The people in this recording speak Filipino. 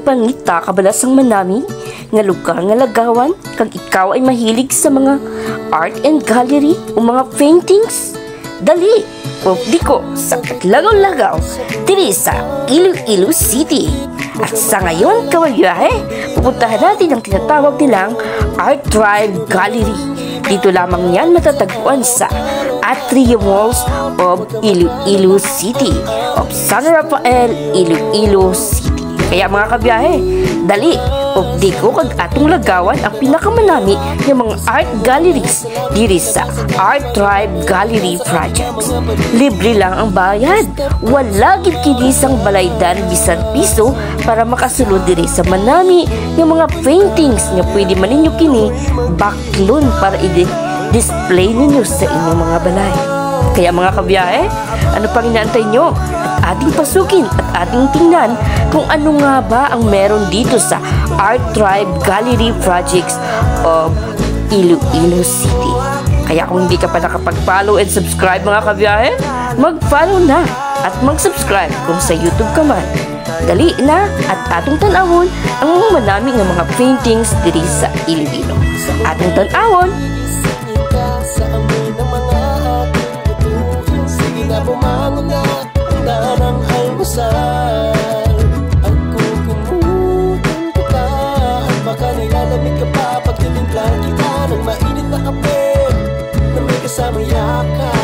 pangita kabalasang manami nga lugar nga lagawan kag ikaw ay mahilig sa mga art and gallery o mga paintings. Dali, di ko sa Lagaw-Lagaw diri sa Iloilo City. At sa ngayon, kawayahe, pupuntahan natin ang tinatawag nilang Art Tribe Gallery. Dito lamang yan matatagpuan sa Atrium Malls of Iloilo City of San Rafael, Iloilo City. Kaya mga kabiyahe, dali, di ko kag atong lagawan ang pinakamanami ng mga art galleries diri sa Art Tribe Gallery Projects. Libre lang ang bayad. Wala gid kini sang balaydan bisan piso para makasulod diri sa manami ng mga paintings nga pwede man ninyo kini baklon para i-display ninyo sa inyong mga balay. Kaya mga kabiyahe, ano pang inaantay nyo? At ating pasukin at ating tingnan kung ano nga ba ang meron dito sa Art Tribe Gallery Projects of Iloilo City. Kaya kung hindi ka pa nakapag-follow and subscribe mga kabiyahe, mag-follow na at mag-subscribe kung sa YouTube ka man. Dali na at atong tanawon ang manaming ng mga paintings diri sa Iloilo. Atong tanawon. Bumangon na handa ng almusal. Ako kumutin kita at baka nilalamig ka pa pag tinimplang kita ng mainit na kape na may kasamang yakap.